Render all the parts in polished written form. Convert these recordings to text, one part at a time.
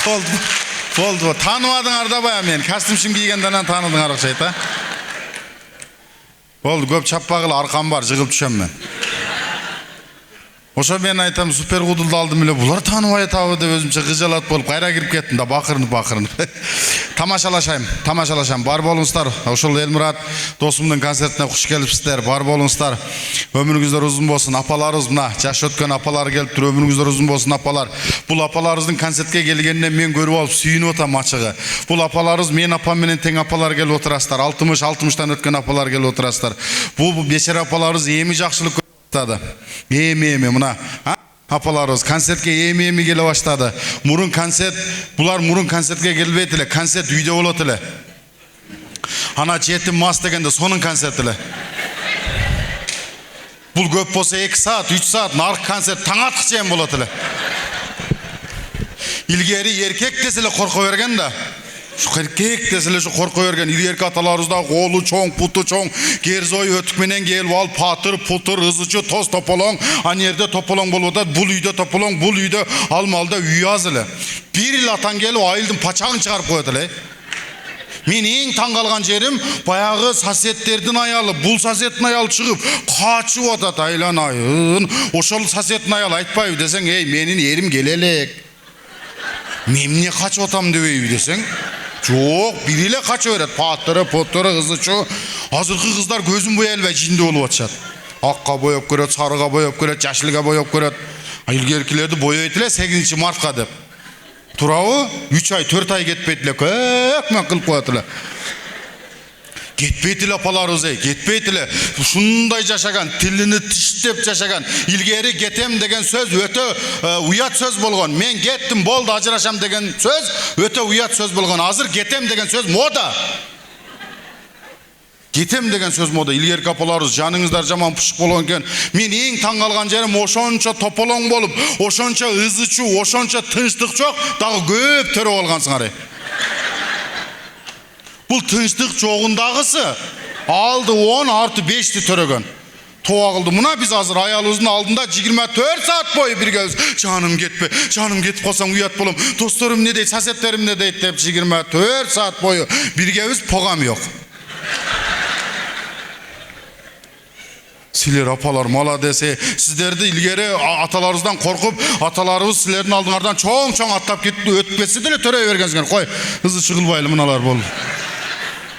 Болды. Tanımadыңар да бая мен. Костюмшин кийгенден таныдыңар окшойт, а? Болды, көп чаппагыла, аркам бар, жыгылып түшөм мен. Ошо мен айтам, супер кудулду алдым эле, булар тааныбай атабы деп өзүмчө кыжалат болуп кайра кирип кеттим да бакырынып. Тамашалашайм. Бар болуңуздар. Ошол Элмурат досумдун концертине куш келипсиздер. Бар болуңуздар. Өмүрүңүздөр узун болсун. Апаларыбыз мына жаш өткөн апалар келиптир. Өмүрүңүздөр узун болсун апалар. Бул апаларыбыздын концертке келгенинен мен көрүп алып сүйүнүп атам ачыгы. Бул апаларыбыз мен апам менен тең апалар келип отурасыздар. 60-60тан өткөн апалар келип отурасыздар. Бул бечара апаларыбыз эми жакшылык көрүп эми мына апаларыбыз концертке эми келе баштады. Булар мурун концертке келбейт эле, концерт үйдө болот эле. Ана жетим мас дегенде сонун концерт эле. Бул көп болсо 2 саат, 3 саат наркы концерт таң аткыча чейин болот эле. Илгери эркек десе эле корко берген да. Erkek desile şu korku vergen ilgerki atalarımızda kolu çoğun, putu çoğun, gerzoy ötükmenen gelip al patır, putur, hızıcı, toz topolong, an yerde topolong buluda, bul uyda topolong, bul uyda almalıda üyaz ile. Bir il atan gelip ayıldım paçağın çıkarıp koydu le. Men eң таң қалған жерім баяғы сосеттердің аялы, бұл сосеттің аялы шығып, қачып атат айланайын. Ошол сосеттің аялы айтпайбы десең, ей, менің ерім келелек. Мен не қачып атам дебейбі десең? Жоқ, бір еле қачып берет. Паттыры, поттыры, қызычы. Азырқы қыздар көзін боя албай жинде болып атышат. Аққа бояп көрет, сарыға бояп көрет, жашылға бояп көрет. Илгеркілерді бояйт эле 8 мартқа деп. Турабы 3 ай 4 ай кетпейт эле, көкмөн кылып коет эле. Кетпейт эле апаларыбыз, кетпейт эле. Ушундай жашаган, тилини тиштеп жашаган. Илгери кетем деген сөз өтө уят сөз болгон. Мен кеттим, болду, ажырашам деген сөз өтө уят сөз болгон. Азыр кетем деген сөз мода. Кетем деген сөз мода. Илгерки апаларыбыз жаныңыздар жаман пушук болгон экен. Мен эң таң калган жерим ошончо тополоң болуп, ошончо ызычуу, ошончо тынчтык жок, дагы көп төрөп алгансыңар. Бул тынчтык жогундагысы алды 10 арты 5ти төрөгөн. Тоо кылды. Мына биз азыр аялыбыздын алдында 24 саат бою биргебиз. Жаным кетпе, жаным кетип калсаң уят болом. Досторум не дейт, соседтерим не дейт деп 24 саат бою биргебиз, погам жок. Силер апалар молодец. Сиздерди илгери аталарыбыздан коркуп, аталарыбыз силердин алдыңардан чоң аттап кетти, өтүп кетсе деле төрөй бергенсиңер. Кой, ызы чыгылбайлы мыналар болду.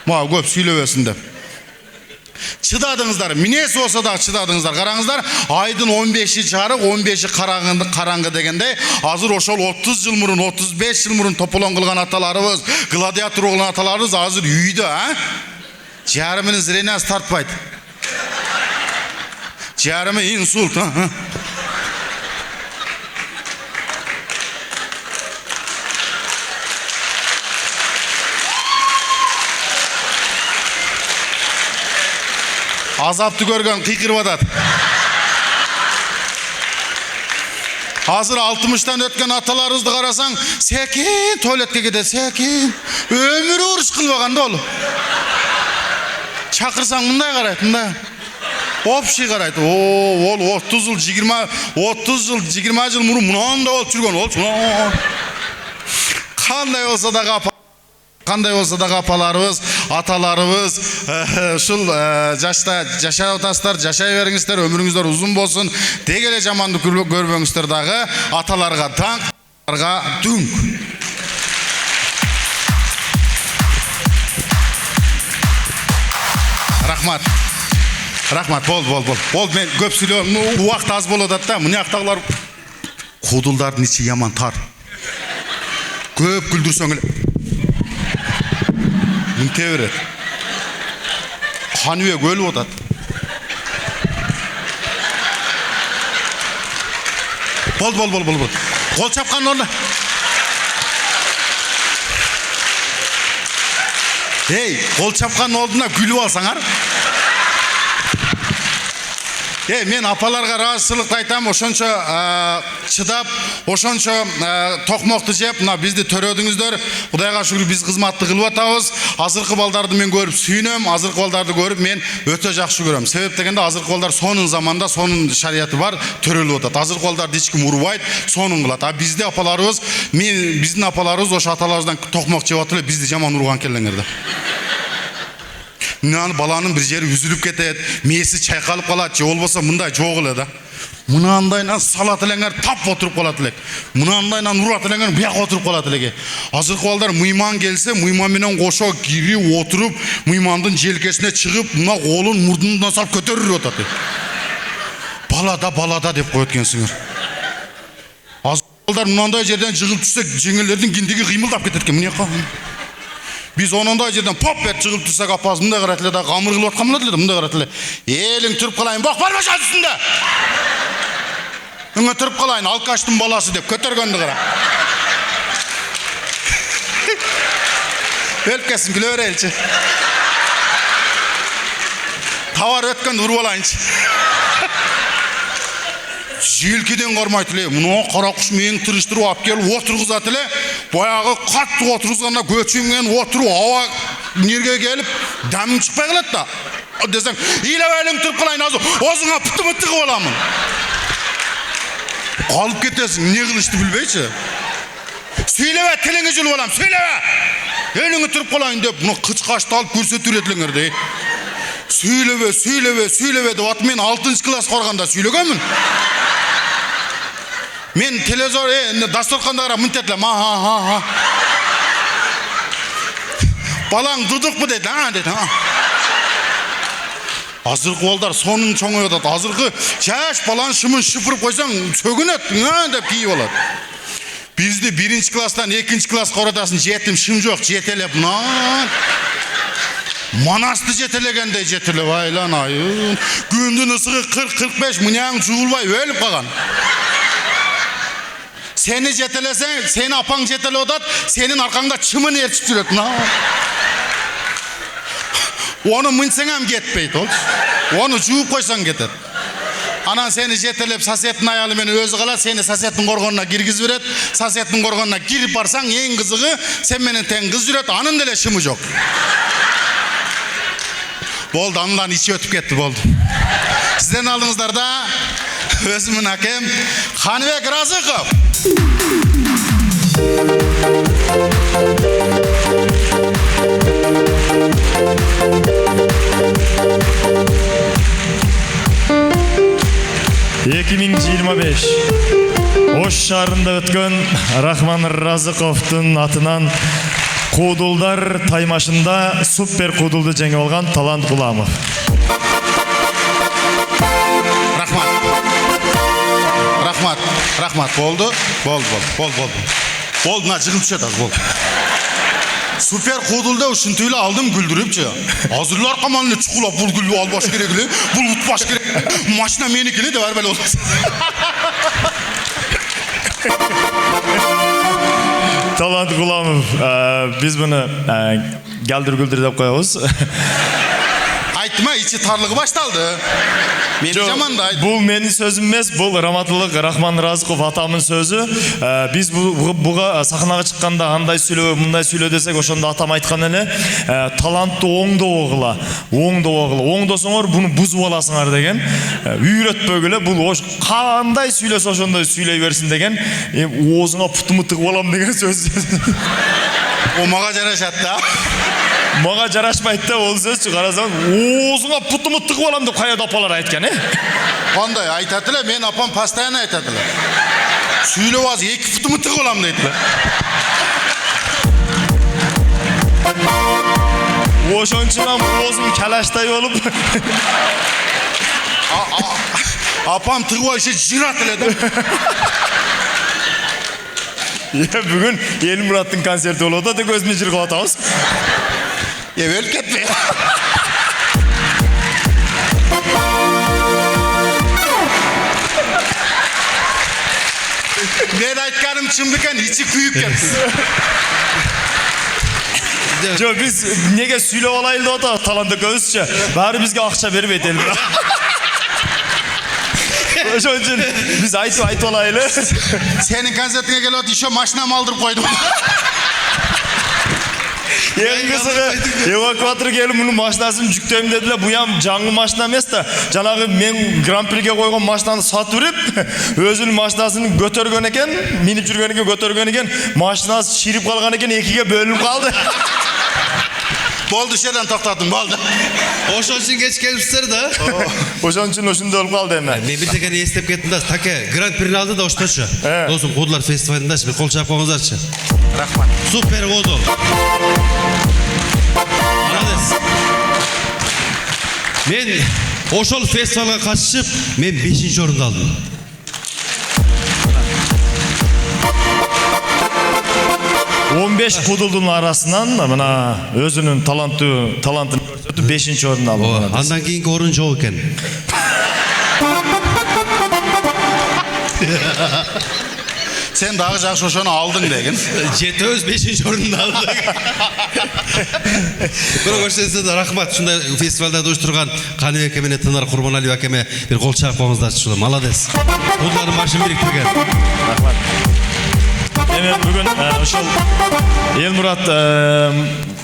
Мага көп сүйлөбөсүн деп. Чыдадыңыздар, минес болсо да чыдадыңыздар. Караңыздар, айдын 15-и жарык, 15-и караңгы дегенде, азыр ошол 30 жыл мурун, 35 жыл мурун тополоң кылган аталарыбыз, гладиатор болгон аталарыбыз азыр үйдө, жарымынын зрениясы тартпайт. Жарымы инсульт. Азапты көргөн кыйкырып атат. Азыр 60тан өткөн аталарыбызды карасаң, секин туалетке кетет, секин. Өмүрү уруш кылбаган да ол. Чакырсаң мындай карайт, мындай. Общий карайт. Ол 30 жыл мурун мынандай болуп жүргөн. Ол кандай болсо да апаларыбыз, аталарыбыз ушул жашта жашап атасыздар, жашай бериңиздер, өмүрүңүздөр узун болсун. Деги эле жаманды көрбөңүздөр дагы, аталарга таң, аталарга дүң. Рахмат, бол, мен көп сүйлөм, убакыт аз болуп атат да, мынаяктагылар кудулдардын ичи яман тар. Көп күлдүрсөң эле мынте берет. Каныбек өлүп атат. Бол. Кол чапкан орда. Эй, кол чапкан ордуна күлүп алсаңар. Men apalarga razısılık aytam, oşonça çıdap, oşonça tokmoktu jep, mına bizdi törödüңүздөр. Kudayga şükür biz kızmatты kılıp atabız. Azırkı baldарды men görüp süynöm, azırkı baldарды görüp men öte jakşı göröm. Sebep degende azırkı balдар sonun zamanda sonun şariatı var, törölüp atat. Azırkı baldарды hiç kim urbayt, sonun kılat. A bizde apalarыбыз, bizdin apalarыбыз oşo atalarыбыздан tokmok jеп atып эле bizdi жаман урган келеңерди. Mınanın balanın bir jeri üzülüp ketet, mesi çaykalıp kalat, je olbasa mınday jok ele da. Mınandayla salat elenger tap oturup kalat elek. Mınandayla urat elenger buyak oturup kalat elek. Azırkı balдар mıyman gelse, mıyman menen koşo girip oturup, mıymandın jelkesine çıkıp, mına kolun murdundan salып kötörür otatı. Balada dep koyot ekенсиңер. Azırkı balдар mınanday жерден жыгып түшсө, жеңелердин киндиги кыймылдап кетет экен. Міне калган. Biz onunday жерден pop et çıkıp tutsak apaz mınday karat ele da gamır kılıp atkan mınadı ele mınday karat ele. Elin türüp kalayın bak barma şahit üstünde. Üngü türüp kalayın alkaçtın balası dep kötörgöndü kara. Ölüp kesin güle öre elçi. Tavar ötken urup alayınçı. Jelkeden qarmayt ele. Muna qara kuş meni tırıştırıp alып kelip oturguzat ele. Boyagı katты oturguzganda göçümgen oturup hava nerge gelip damın çıkpay kalat da. Desem, "İlep elin turup kalayın azı. Ozuna pıtı-mıtı kıp alamın." Kalıp ketesin, ne kılıştı bilbeyçi. "Söylebe, tilini jülüp alam, söylebe. Elini turup kalayın" dep, bunu kıçkaçtı alıp көрсөтүп etlenger dey. Söylebe dep, men 6-cı klass qarganda söylögenmin. Men televizor, dastorkanda qarap müntetlem, ha. Balang duduk mu dedi, ha dedi, ha. Azırkı balдар sonun çoğu yodat. Azırkı jaş balan şımın şıpırıp koysan sögünet, ha dep kiyip alat. Bizdi 1-ci klassdan 2-ci klass qaradaсын jetim şım jok, jetelep, nan. Manastı jetelegende jetelep, aylan ayın. Gündün ısığı 40-45 mınaң juulbay ölüp kalan. Seni jetelesen, seni apaң jetele odat, senin arkanda çımın ertip jüret. Onu mınsaң hem ketpeyt ol. Onu juup koysaң ketet. Anan seni jetelep sasetin ayalı meni özü kalat, seni sasetin korgonuna girgiz beret. Sasetin korgonuna girip barsaң, en kızığı sen menen teң kız jüret, anın dele şımı jok. Boldu, anılan içi ötüp ketti, boldu. Sizden aldığınızlar da özümün hakem Kanibek Razıkov. Ош шаарында өткөн Рахман Разыковдун атынан Куудулдар таймашында супер куудулду жеңип алган Талант Куламов. Рахмат, болду. Болду, на жығылып түшет аз, болду. Супер куудулда ушинтип эле алдым күлдүрүпчү. Азырлар каман эле чукулап, бул күлүп албаш керек эле, бул утпаш керек. Машина меники эле деп ар беле болот. Талант Куламов, биз буну гәлдүр-гүлдүр деп коебуз. Айтма, içi tarlığı baştaldı. Meni jaman da ayt. Бул менин сөзүм эмес, бул Раматылык Рахман Разыков атамдын сөзү. Биз буга сахнага чыкканда андай сүйлөө, мындай сүйлөө десек, ошондо атам айткан эле, талантты оңдобогула. Оңдосоңор буну бузуп аласыңар деген. Үйрөтпөгүлө, бул кандай сүйлөсө ошондой сүйлөй берсин деген. Оозуңа путуму тыгып алам деген сөз. О мага жарашат да. Мага жарашпайт да ол сөз, карасаң, оозуңа путуму тыгып алам деп каяда апалар айткан, Кандай айтат эле, мен апам постоянно айтат эле. Сүйлөп аз 2 путуму тыгып алам дейт эле. Ошончунан оозум калаштай болуп. Апам тыгып иши жырат эле да. Бүгүн Элмураттын концерти болот да, көзүмө жыргап атабыз. Өлүп кетпей. Ben aytkanim çın beкен, içi kuyup ketти. Жо, биз неге сүйлөп алайлы деп атабыз Талант экөөбүзчү. Баары бизге акча бербейт эл. Ошон үчүн биз айтып алайлы. Senin konsertine geliyor, işe maşinamı aldırıp koydum. Ең қызығы эвакуатор келіп мұның машинасын жүктеймін деділер. Бұям жаңғы машина емес та, жаңағы мен гран-приге қойған машинаны сатып беріп, өзінің машинасын көтерген екен, миніп жүрген екен, көтерген екен, машинасы ширіп қалған екен, екіге бөлініп қалды. Boldu şeyden toxtadım, boldu. Ошон үчүн кеч келипсиздер да. Ошон үчүн ошондой болуп калды эми. Мен бир текени эстеп кеттим да, таке гран-прини алды да ошточу. Досум, Кудулар фестивалында бир кол чаап коюңуздарчы. Рахмат. Супер болду. Молодец. Мен ошол фестивалга катышып, мен 5-орунду алдым. Он 15 кудулдун арасынан мына өзүнүн талантын көрсөтүп 5-орунду алды. Андан кийинки орун жок экен. Sen daha жақсы ошону алдың деген. Жетөбүз 5-орунду алдык. Бирок ошондо да рахмат. Ушундай фестивалда уюштурган Каныбек эке менен Тынар Курманалиев акеме бир кол чаап коюңуздарчы. Молодец. Кудулардын башын бириктирген. Рахмат. Эми бүгүн ошол Элмурат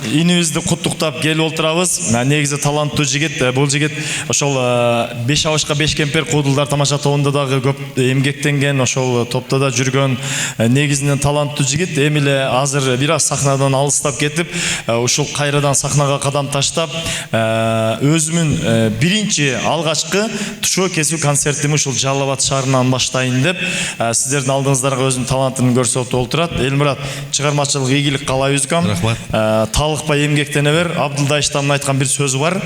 инибизди куттуктап келип отурабыз. Негизи таланттуу жигит, бул жигит ошол 5 авышка 5 кемпер Кудулдар тамаша тобунда дагы көп эмгектенген, ошол топто да жүргөн негизинен таланттуу жигит. Эми эле азыр бир аз сахнадан алыстап кетип, ушул кайрадан сахнага кадам таштап, өзүмүн биринчи алгачкы тушоо кесүү концертимди ушул Жалал Абад шаарынан баштайын деп, сиздердин алдыңыздарга өзүнүн талантын көрсөтүп отурат. Элмурат, чыгармачылык ийгилик каалайбыз кам. Рахмат. Талыкпай эмгектене бер. Абдулда Иштамдын айткан бир сөзү бар.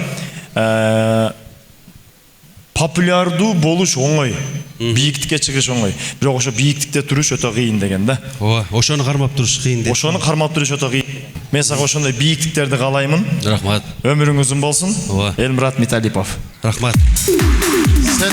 Популярдуу болуш оңой, бийиктикке чыгыш оңой. Бирок ошо бийиктикте туруш өтө кыйын дегенде. Ооба, ошону кармап туруш кыйын деп. Ошону кармап туруш өтө кыйын. Мен сага ошондой бийиктиктерди каалаймын. Рахмат. Өмүрүң узун болсун. Ооба. Элмурат Миталипов. Рахмат. Sen